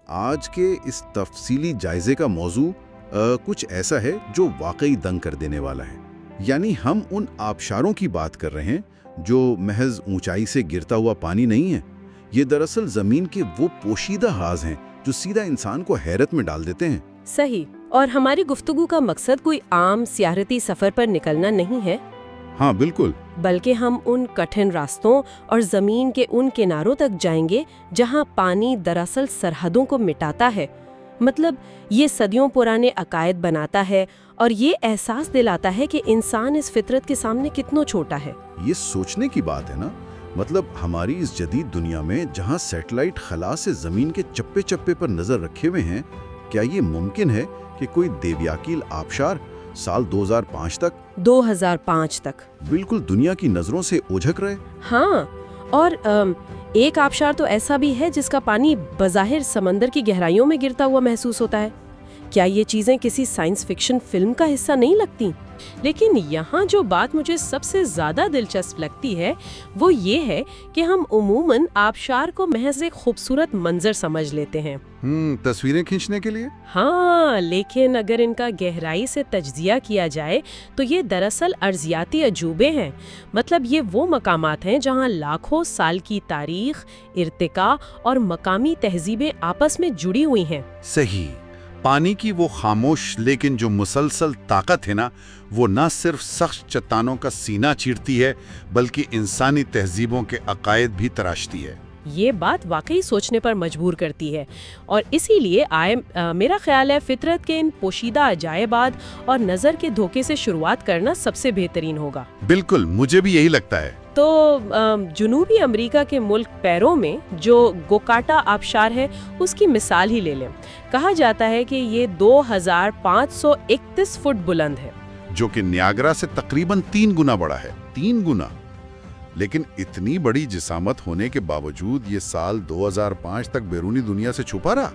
آج کے اس تفصیلی جائزے کا موضوع کچھ ایسا ہے جو واقعی دنگ کر دینے والا ہے۔ یعنی ہم ان آبشاروں کی بات کر رہے ہیں جو محض اونچائی سے گرتا ہوا پانی نہیں ہے۔ یہ دراصل زمین کے وہ پوشیدہ راز ہیں جو سیدھا انسان کو حیرت میں ڈال دیتے ہیں۔ صحیح، اور ہماری گفتگو کا مقصد کوئی عام سیاحتی سفر پر نکلنا نہیں ہے۔ ہاں بالکل، بلکہ ہم ان کٹھن راستوں اور زمین کے ان کناروں تک جائیں گے جہاں پانی دراصل سرحدوں کو مٹاتا ہے، مطلب یہ صدیوں پرانے عقائد بناتا ہے اور یہ احساس دلاتا ہے کہ انسان اس فطرت کے سامنے کتنا چھوٹا ہے۔ یہ سوچنے کی بات ہے نا، مطلب ہماری اس جدید دنیا میں جہاں سیٹلائٹ خلا سے زمین کے چپے چپے پر نظر رکھے ہوئے ہیں، کیا یہ ممکن ہے کہ کوئی دیویاکیل آبشار سال 2005 تک بالکل دنیا کی نظروں سے اوجھک رہے؟ ہاں، اور ایک آبشار تو ایسا بھی ہے جس کا پانی بظاہر سمندر کی گہرائیوں میں گرتا ہوا محسوس ہوتا ہے۔ کیا یہ چیزیں کسی سائنس فکشن فلم کا حصہ نہیں لگتی؟ لیکن یہاں جو بات مجھے سب سے زیادہ دلچسپ لگتی ہے وہ یہ ہے کہ ہم عموماً آبشار کو محض ایک خوبصورت منظر سمجھ لیتے ہیں، تصویریں کھینچنے کے لیے۔ ہاں، لیکن اگر ان کا گہرائی سے تجزیہ کیا جائے تو یہ دراصل ارضیاتی عجوبے ہیں۔ مطلب یہ وہ مقامات ہیں جہاں لاکھوں سال کی تاریخ، ارتقاء اور مقامی تہذیبیں آپس میں جڑی ہوئی ہیں۔ صحیح، پانی کی وہ خاموش لیکن جو مسلسل طاقت ہے نا، وہ نہ صرف سخت چٹانوں کا سینہ چیرتی ہے بلکہ انسانی تہذیبوں کے عقائد بھی تراشتی ہے۔ یہ بات واقعی سوچنے پر مجبور کرتی ہے، اور اسی لیے میرا خیال ہے فطرت کے ان پوشیدہ عجائبات اور نظر کے دھوکے سے شروعات کرنا سب سے بہترین ہوگا۔ بالکل، مجھے بھی یہی لگتا ہے۔ تو جنوبی امریکہ کے ملک پیرو میں جو گوکاٹا آبشار ہے اس کی مثال ہی لے لیں۔ کہا جاتا ہے کہ یہ 2531 فٹ بلند ہے، جو کہ نیاگرا سے تقریباً 3 گنا بڑا ہے۔ 3 گنا! لیکن اتنی بڑی جسامت ہونے کے باوجود یہ سال 2005 تک بیرونی دنیا سے چھپا رہا۔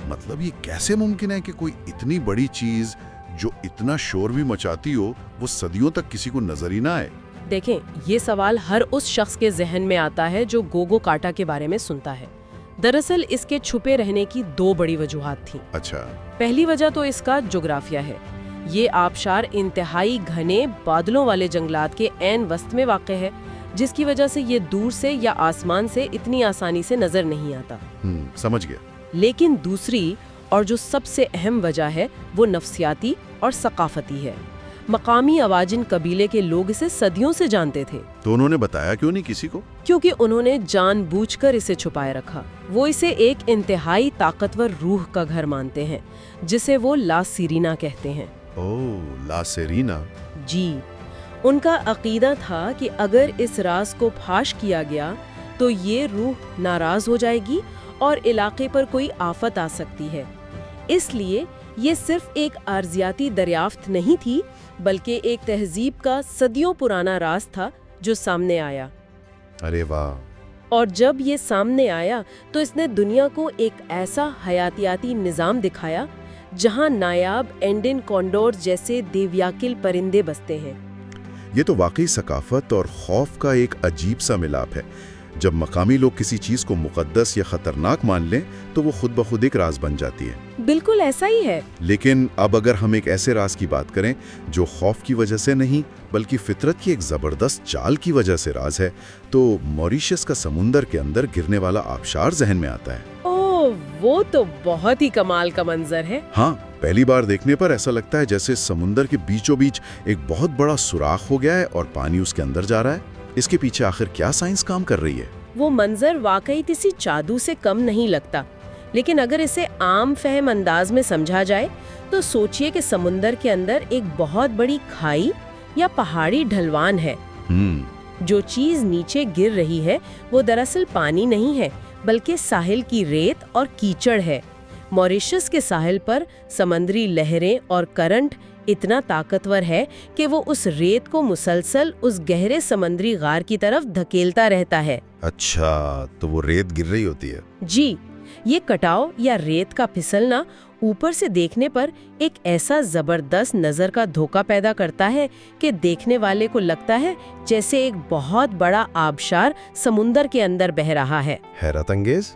مطلب یہ کیسے ممکن ہے کہ کوئی اتنی بڑی چیز جو اتنا شور بھی مچاتی ہو وہ صدیوں تک کسی کو نظر ہی نہ آئے؟ دیکھیں، یہ سوال ہر اس شخص کے ذہن میں آتا ہے جو گوگو کاٹا کے بارے میں سنتا ہے۔ دراصل اس کے چھپے رہنے کی 2 بڑی وجوہات تھیں۔ اچھا، پہلی وجہ تو اس کا جغرافیہ ہے۔ یہ آبشار انتہائی گھنے بادلوں والے جنگلات کے عین وسط میں واقع ہے، جس کی وجہ سے یہ دور سے یا آسمان سے اتنی آسانی سے نظر نہیں آتا۔ سمجھ گیا۔ لیکن دوسری اور جو سب سے اہم وجہ ہے وہ نفسیاتی اور ثقافتی ہے۔ مقامی اواجن قبیلے کے لوگ اسے صدیوں سے جانتے تھے۔ تو انہوں نے بتایا کیوں نہیں کسی کو؟ کیونکہ انہوں نے جان بوجھ کر اسے چھپائے رکھا۔ وہ اسے ایک انتہائی طاقتور روح کا گھر مانتے ہیں جسے وہ لا سیرینا کہتے ہیں۔ لا سیرینا؟ جی، ان کا عقیدہ تھا کہ اگر اس راز کو پھاش کیا گیا تو یہ روح ناراض ہو جائے گی اور علاقے پر کوئی آفت آ سکتی ہے۔ اس لیے یہ صرف ایک ارضیاتی دریافت نہیں تھی بلکہ ایک تہذیب کا صدیوں پرانا راز تھا جو سامنے آیا۔ ارے واہ! اور جب یہ سامنے آیا تو اس نے دنیا کو ایک ایسا حیاتیاتی نظام دکھایا جہاں نایاب اینڈین کونڈور جیسے دیویاکل پرندے بستے ہیں۔ یہ تو واقعی ثقافت اور خوف کا ایک عجیب سا ملاپ ہے۔ جب مقامی لوگ کسی چیز کو مقدس یا خطرناک مان لیں تو وہ خود بخود ایک راز بن جاتی ہے۔ بالکل ایسا ہی ہے۔ لیکن اب اگر ہم ایک ایسے راز کی بات کریں جو خوف کی وجہ سے نہیں بلکہ فطرت کی ایک زبردست چال کی وجہ سے راز ہے، تو موریشس کا سمندر کے اندر گرنے والا آبشار ذہن میں آتا ہے۔ وہ تو بہت ہی کمال کا منظر ہے۔ ہاں، پہلی بار دیکھنے پر ایسا لگتا ہے جیسے سمندر کے بیچوں بیچ ایک بہت بڑا سوراخ ہو گیا ہے اور پانی اس کے اندر جا رہا ہے۔ اس کے پیچھے آخر کیا سائنس کام کر رہی ہے؟ وہ منظر واقعی کسی جادو سے کم نہیں لگتا، لیکن اگر اسے عام فہم انداز میں سمجھا جائے تو سوچئے کہ سمندر کے اندر ایک بہت بڑی کھائی یا پہاڑی ڈھلوان ہے۔ جو چیز نیچے گر رہی ہے وہ دراصل پانی نہیں ہے بلکہ ساحل کی ریت اور کیچڑ ہے۔ موریشس کے ساحل پر سمندری لہریں اور کرنٹ اتنا طاقتور ہے کہ وہ اس ریت کو مسلسل اس گہرے سمندری غار کی طرف دھکیلتا رہتا ہے۔ اچھا، تو وہ ریت گر رہی ہوتی ہے؟ جی، یہ کٹاؤ یا ریت کا پھسلنا اوپر سے دیکھنے پر ایک ایسا زبردست نظر کا دھوکہ پیدا کرتا ہے کہ دیکھنے والے کو لگتا ہے جیسے ایک بہت بڑا آبشار سمندر کے اندر بہہ رہا ہے۔ حیرت انگیز۔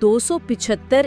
275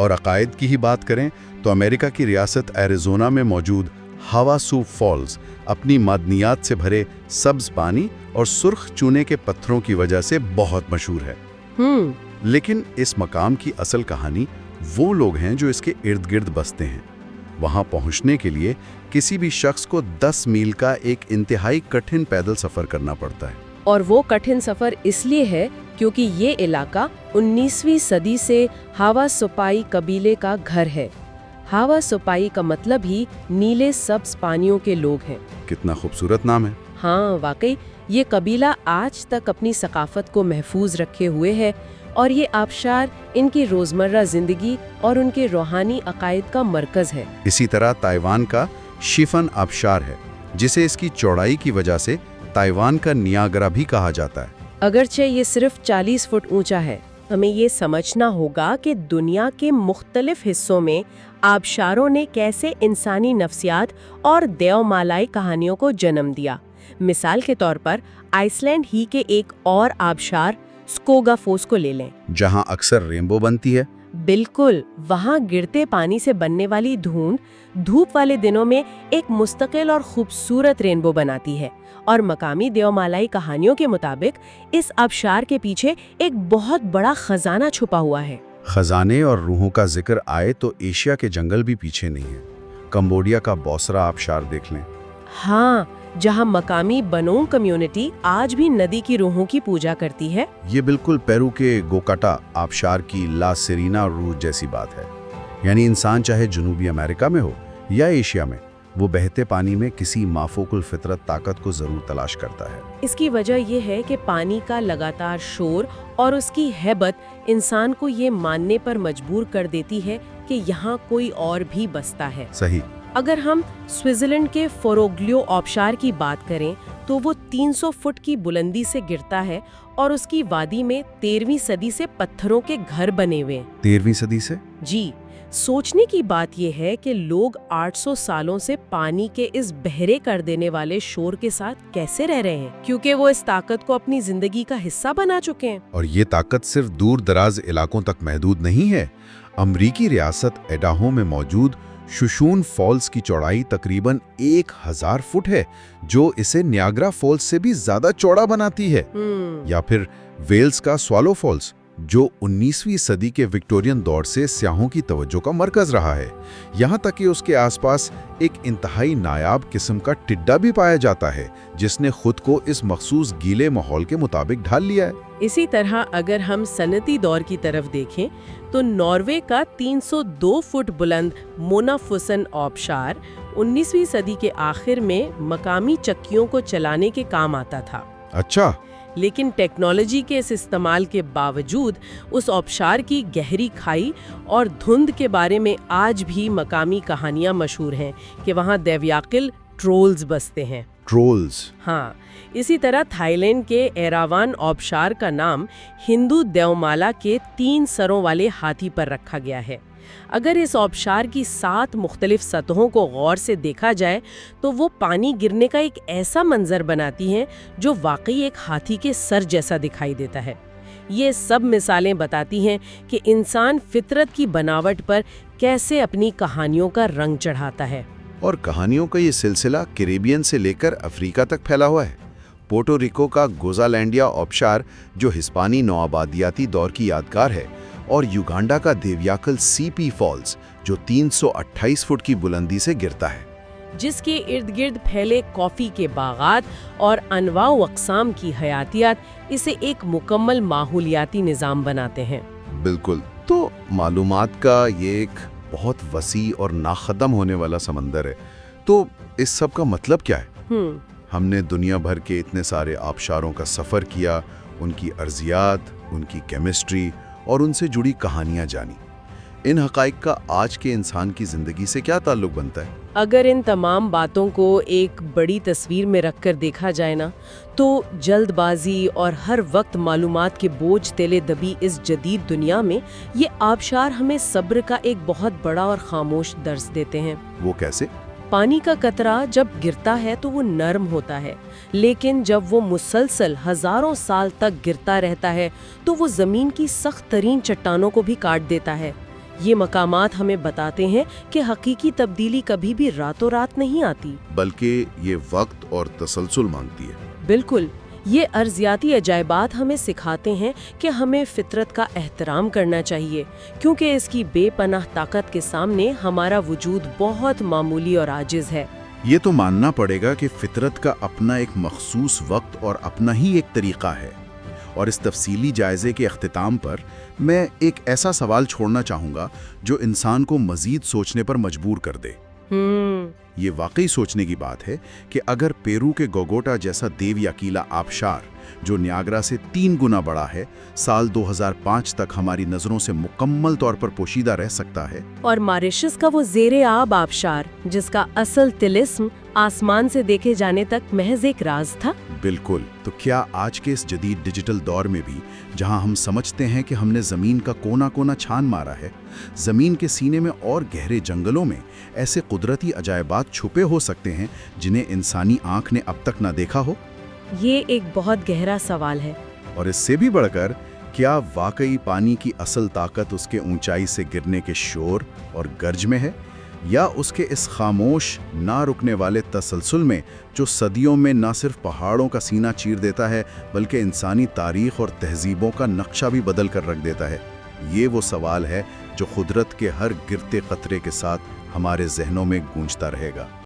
اور عقائد کی ہی بات کریں تو امریکہ کی ریاست ایریزونا میں موجود ہاواسو فالز اپنی معدنیات سے بھرے سبز پانی اور سرخ چونے کے پتھروں کی وجہ سے بہت مشہور ہے۔ لیکن اس مقام کی اصل کہانی وہ لوگ ہیں جو اس کے ارد گرد بستے ہیں۔ وہاں پہنچنے کے لیے کسی بھی شخص کو 10 میل کا ایک انتہائی کٹھن پیدل سفر کرنا پڑتا ہے۔ اور وہ کٹھن سفر اس لیے ہے کیونکہ یہ علاقہ 19ویں صدی سے ہاوا سپائی قبیلے کا گھر ہے۔ ہاوا سپائی کا مطلب ہی نیلے سبز پانیوں کے لوگ ہیں۔ کتنا خوبصورت نام ہے۔ ہاں واقعی، یہ قبیلہ آج تک اپنی ثقافت کو محفوظ رکھے ہوئے ہے اور یہ آبشار ان کی روزمرہ زندگی اور ان کے روحانی عقائد کا مرکز ہے۔ اسی طرح تائیوان کا شیفن آبشار ہے، جسے اس کی چوڑائی کی وجہ سے تائیوان کا نیاگرا بھی کہا جاتا ہے۔ اگرچہ یہ صرف 40 فٹ اونچا ہے، ہمیں یہ سمجھنا ہوگا کہ دنیا کے مختلف حصوں میں آبشاروں نے کیسے انسانی نفسیات اور دیومالائی کہانیوں کو جنم دیا۔ مثال کے طور پر آئس لینڈ ہی کے ایک اور آبشار سکوگافوس کو لے لیں، جہاں اکثر رینبو بنتی ہے۔ بالکل، وہاں گرتے پانی سے بننے والی دھوپ والے دنوں میں ایک مستقل اور خوبصورت رینبو بناتی ہے، اور مقامی دیومالائی کہانیوں کے مطابق اس آبشار کے پیچھے ایک بہت بڑا خزانہ چھپا ہوا ہے۔ خزانے اور روحوں کا ذکر آئے تو ایشیا کے جنگل بھی پیچھے نہیں ہے۔ کمبوڈیا کا بوسرا آبشار دیکھ لیں۔ ہاں، جہاں مقامی بنونگ کمیونٹی آج بھی ندی کی روحوں کی پوجا کرتی ہے۔ یہ بالکل پیرو کے گوکاٹا آبشار کی لا سیرینا روح جیسی بات ہے۔ یعنی انسان چاہے جنوبی امریکہ میں ہو یا ایشیا میں، وہ بہتے پانی میں کسی مافوق الفطرت طاقت کو ضرور تلاش کرتا ہے۔ اس کی وجہ یہ ہے کہ پانی کا لگاتار شور اور اس کی ہیبت انسان کو یہ ماننے پر مجبور کر دیتی ہے کہ یہاں کوئی اور بھی بستا ہے۔ صحیح۔ اگر ہم سوئٹزرلینڈ کے فوروگلیو آبشار کی بات کریں تو وہ 300 فٹ کی بلندی سے گرتا ہے اور اس کی وادی میں 13ویں صدی سے پتھروں کے گھر بنے ہوئے ہیں۔ 13ویں صدی سے؟ جی، سوچنے کی بات یہ ہے کہ لوگ 800 سالوں سے پانی کے اس بہرے کر دینے والے شور کے ساتھ کیسے رہ رہے ہیں، کیونکہ وہ اس طاقت کو اپنی زندگی کا حصہ بنا چکے ہیں۔ اور یہ طاقت صرف دور دراز علاقوں تک محدود نہیں ہے۔ امریکی ریاست ایڈاہو میں موجود ششون فالز کی چوڑائی تقریباً 1000 فٹ ہے، جو اسے نیاگرا فالز سے بھی زیادہ چوڑا بناتی ہے۔ یا پھر ویلز کا سوالو فالز، جو 19ویں صدی کے وکٹورین دور سے سیاحوں کی توجہ کا مرکز رہا ہے، یہاں تک کہ اس کے آس پاس ایک انتہائی نایاب قسم کا ٹڈا بھی پایا جاتا ہے، جس نے خود کو اس مخصوص گیلے ماحول کے مطابق ڈھال لیا ہے۔ اسی طرح اگر ہم صنعتی دور کی طرف دیکھیں تو ناروے کا 302 فٹ بلند مونافوسن آبشار 19ویں صدی کے آخر میں مقامی چکیوں کو چلانے کے کام آتا تھا۔ اچھا۔ لیکن ٹیکنالوجی کے اس استعمال کے باوجود اس آبشار کی گہری کھائی اور دھند کے بارے میں آج بھی مقامی کہانیاں مشہور ہیں کہ وہاں دیویاقل ٹرولز بستے ہیں۔ ٹرولز؟ ہاں۔ اسی طرح تھائی لینڈ کے ایراوان آبشار کا نام ہندو دیومالا کے 3 سروں والے ہاتھی پر رکھا گیا ہے۔ اگر اس آبشار کی 7 مختلف سطحوں کو غور سے دیکھا جائے تو وہ پانی گرنے کا ایک ایسا منظر بناتی ہیں جو واقعی ایک ہاتھی کے سر جیسا دکھائی دیتا ہے۔ یہ سب مثالیں بتاتی ہیں کہ انسان فطرت کی بناوٹ پر کیسے اپنی کہانیوں کا رنگ چڑھاتا ہے۔ اور کہانیوں کا یہ سلسلہ کیریبین سے لے کر افریقہ تک پھیلا ہوا ہے۔ پورٹو ریکو کا گوزالینڈیا آبشار جو ہسپانی نوآبادیاتی دور کی یادگار ہے، اور یوگانڈا کا دیویاکل سی پی فالز جو 328 فٹ کی بلندی سے گرتا ہے، جس کے ارد گرد پھیلے کافی کے باغات اور انواع و اقسام کی حیاتیات اسے ایک مکمل ماحولیاتی نظام بناتے ہیں۔ بالکل۔ تو معلومات کا یہ ایک بہت وسیع اور ناختم ہونے والا سمندر ہے۔ تو اس سب کا مطلب کیا ہے؟ ہم نے دنیا بھر کے اتنے سارے آبشاروں کا سفر کیا، ان کی ارضیات، ان کی کیمسٹری اور ان سے جڑی کہانیاں جانی۔ ان حقائق کا آج کے انسان کی زندگی سے کیا تعلق بنتا ہے؟ اگر ان تمام باتوں کو ایک بڑی تصویر میں رکھ کر دیکھا جائے نا، تو جلد بازی اور ہر وقت معلومات کے بوجھ تلے دبی اس جدید دنیا میں یہ آبشار ہمیں صبر کا ایک بہت بڑا اور خاموش درس دیتے ہیں۔ وہ کیسے؟ پانی کا قطرہ جب گرتا ہے تو وہ نرم ہوتا ہے، لیکن جب وہ مسلسل ہزاروں سال تک گرتا رہتا ہے تو وہ زمین کی سخت ترین چٹانوں کو بھی کاٹ دیتا ہے۔ یہ مقامات ہمیں بتاتے ہیں کہ حقیقی تبدیلی کبھی بھی راتوں رات نہیں آتی، بلکہ یہ وقت اور تسلسل مانگتی ہے۔ بالکل۔ یہ ارضیاتی عجائبات ہمیں سکھاتے ہیں کہ ہمیں فطرت کا احترام کرنا چاہیے، کیونکہ اس کی بے پناہ طاقت کے سامنے ہمارا وجود بہت معمولی اور عاجز ہے۔ یہ تو ماننا پڑے گا کہ فطرت کا اپنا ایک مخصوص وقت اور اپنا ہی ایک طریقہ ہے۔ اور اس تفصیلی جائزے کے اختتام پر میں ایک ایسا سوال چھوڑنا چاہوں گا جو انسان کو مزید سوچنے پر مجبور کر دے۔ یہ واقعی سوچنے کی بات ہے کہ اگر پیرو کے گوگوٹا جیسا دیو یقیلا آبشار جو نیاگرا سے 3 گنا بڑا ہے، سال 2005 تک ہماری نظروں سے مکمل طور پر پوشیدہ رہ سکتا ہے، اور ماریشس کا وہ زیر آب آبشار جس کا اصل طلسم آسمان سے دیکھے جانے تک محض ایک راز تھا۔ بالکل، تو کیا آج کے اس جدید ڈیجیٹل دور میں بھی، جہاں ہم سمجھتے ہیں کہ ہم نے زمین کا کونا کونا چھان مارا ہے، زمین کے سینے میں اور گہرے جنگلوں میں ایسے قدرتی عجائبات چھپے ہو سکتے ہیں جنہیں انسانی آنکھ نے اب تک نہ دیکھا ہو؟ یہ ایک بہت گہرا سوال ہے۔ اور اس سے بھی بڑھ کر، کیا واقعی پانی کی اصل طاقت اس کے اونچائی سے گرنے کے شور اور گرج میں ہے، یا اس کے اس خاموش نہ رکنے والے تسلسل میں جو صدیوں میں نہ صرف پہاڑوں کا سینہ چیر دیتا ہے بلکہ انسانی تاریخ اور تہذیبوں کا نقشہ بھی بدل کر رکھ دیتا ہے؟ یہ وہ سوال ہے جو قدرت کے ہر گرتے قطرے کے ساتھ ہمارے ذہنوں میں گونجتا رہے گا۔